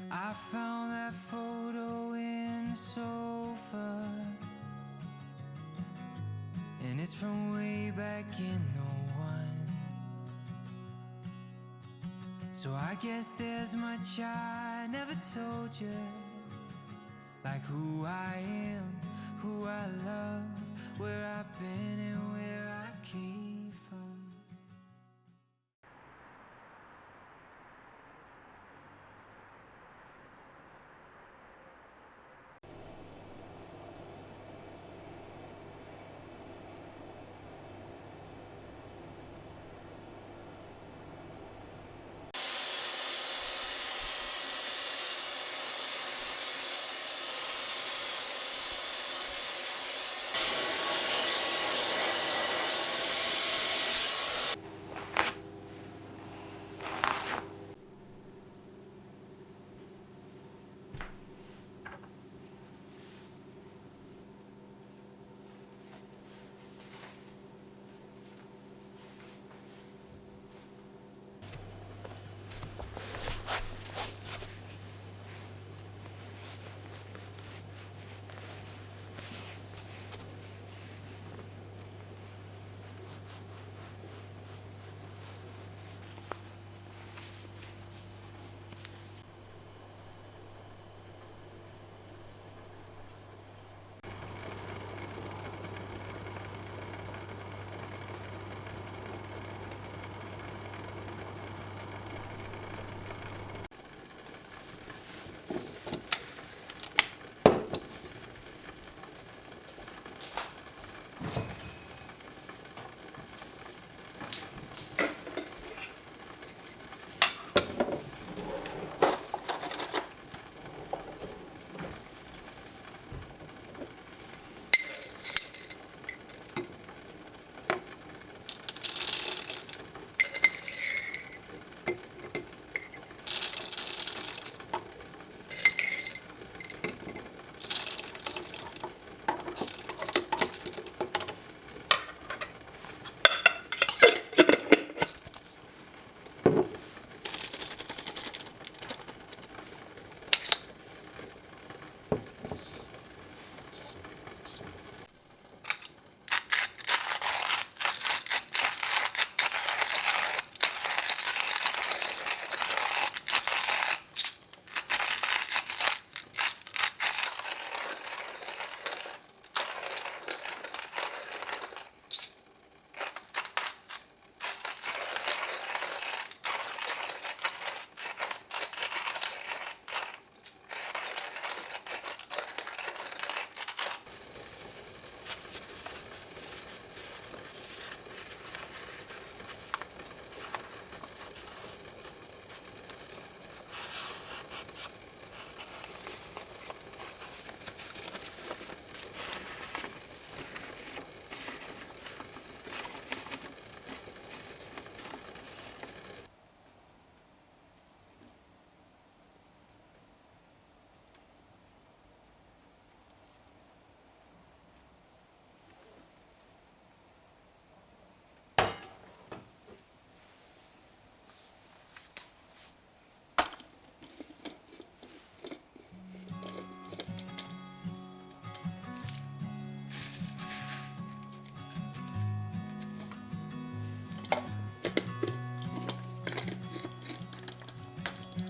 I found that photo in the sofa, and it's from way back in '01. So I guess there's much I never told you, like who I am, who I love, where I've been and where I came from.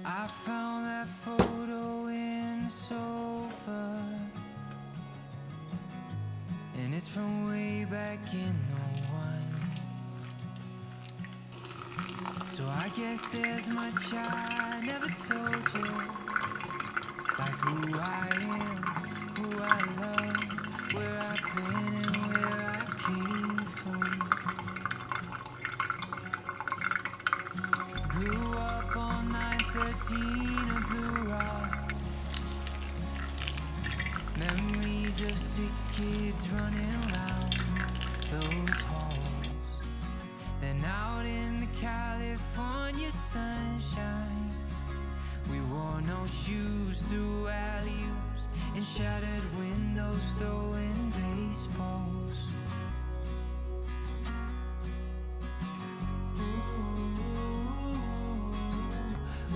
I found that photo in the sofa, and it's from way back in '01. So I guess there's much I never told you, like who I am, who I love, where I've been and where I came from. Grew up on 913 of Blue Rock, memories of 6 kids running around those halls. Then out in the California sunshine, we wore no shoes through alley-oops and shattered windows, throwing baseballs. Ooh, ooh, ooh.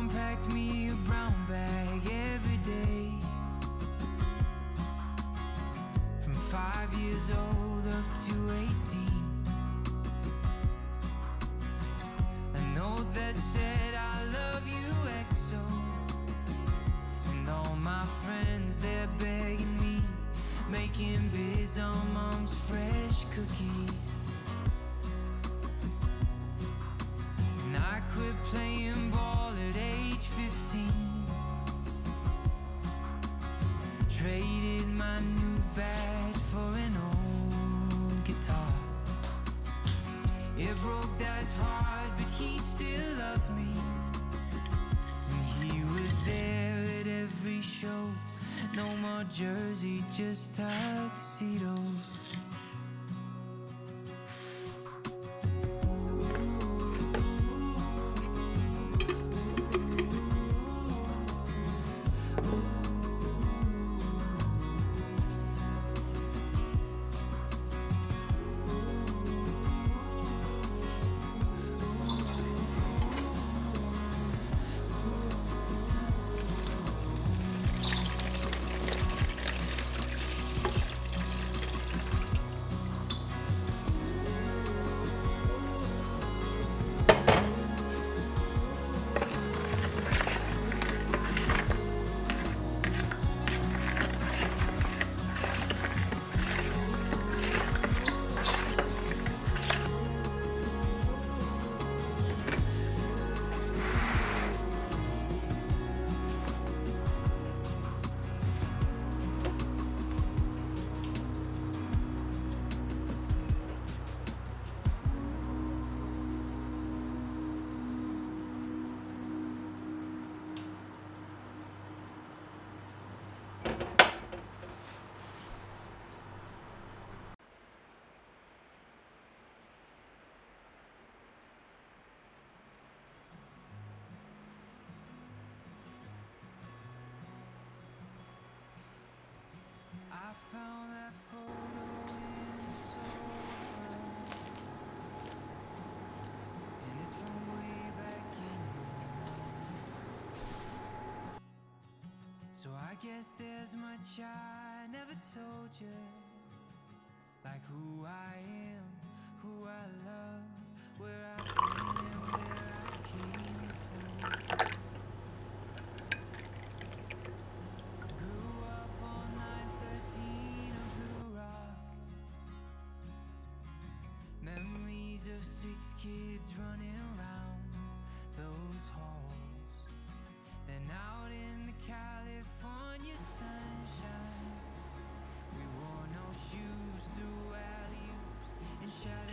mom packed me a brown bag every day. From 5 years old up to 18. A note that said I love you XO. And all my friends, they're begging me, making bids on mom's fresh cookies. And I quit playing ball at age 15. Traded my new bat for an old guitar. It broke Dad's heart, but he still loved me. And he was there at every show. No more jersey, just tuxedos. I found that photo in the sofa, and it's from way back in '09. So I guess there's much I never told you, like who I am, who I love, where I've been and where I came from. Grew up on 913 of Blue Rock. Memories of 6 kids running around those halls. Then out in the California sunshine, we wore no shoes through alley-oops and shouted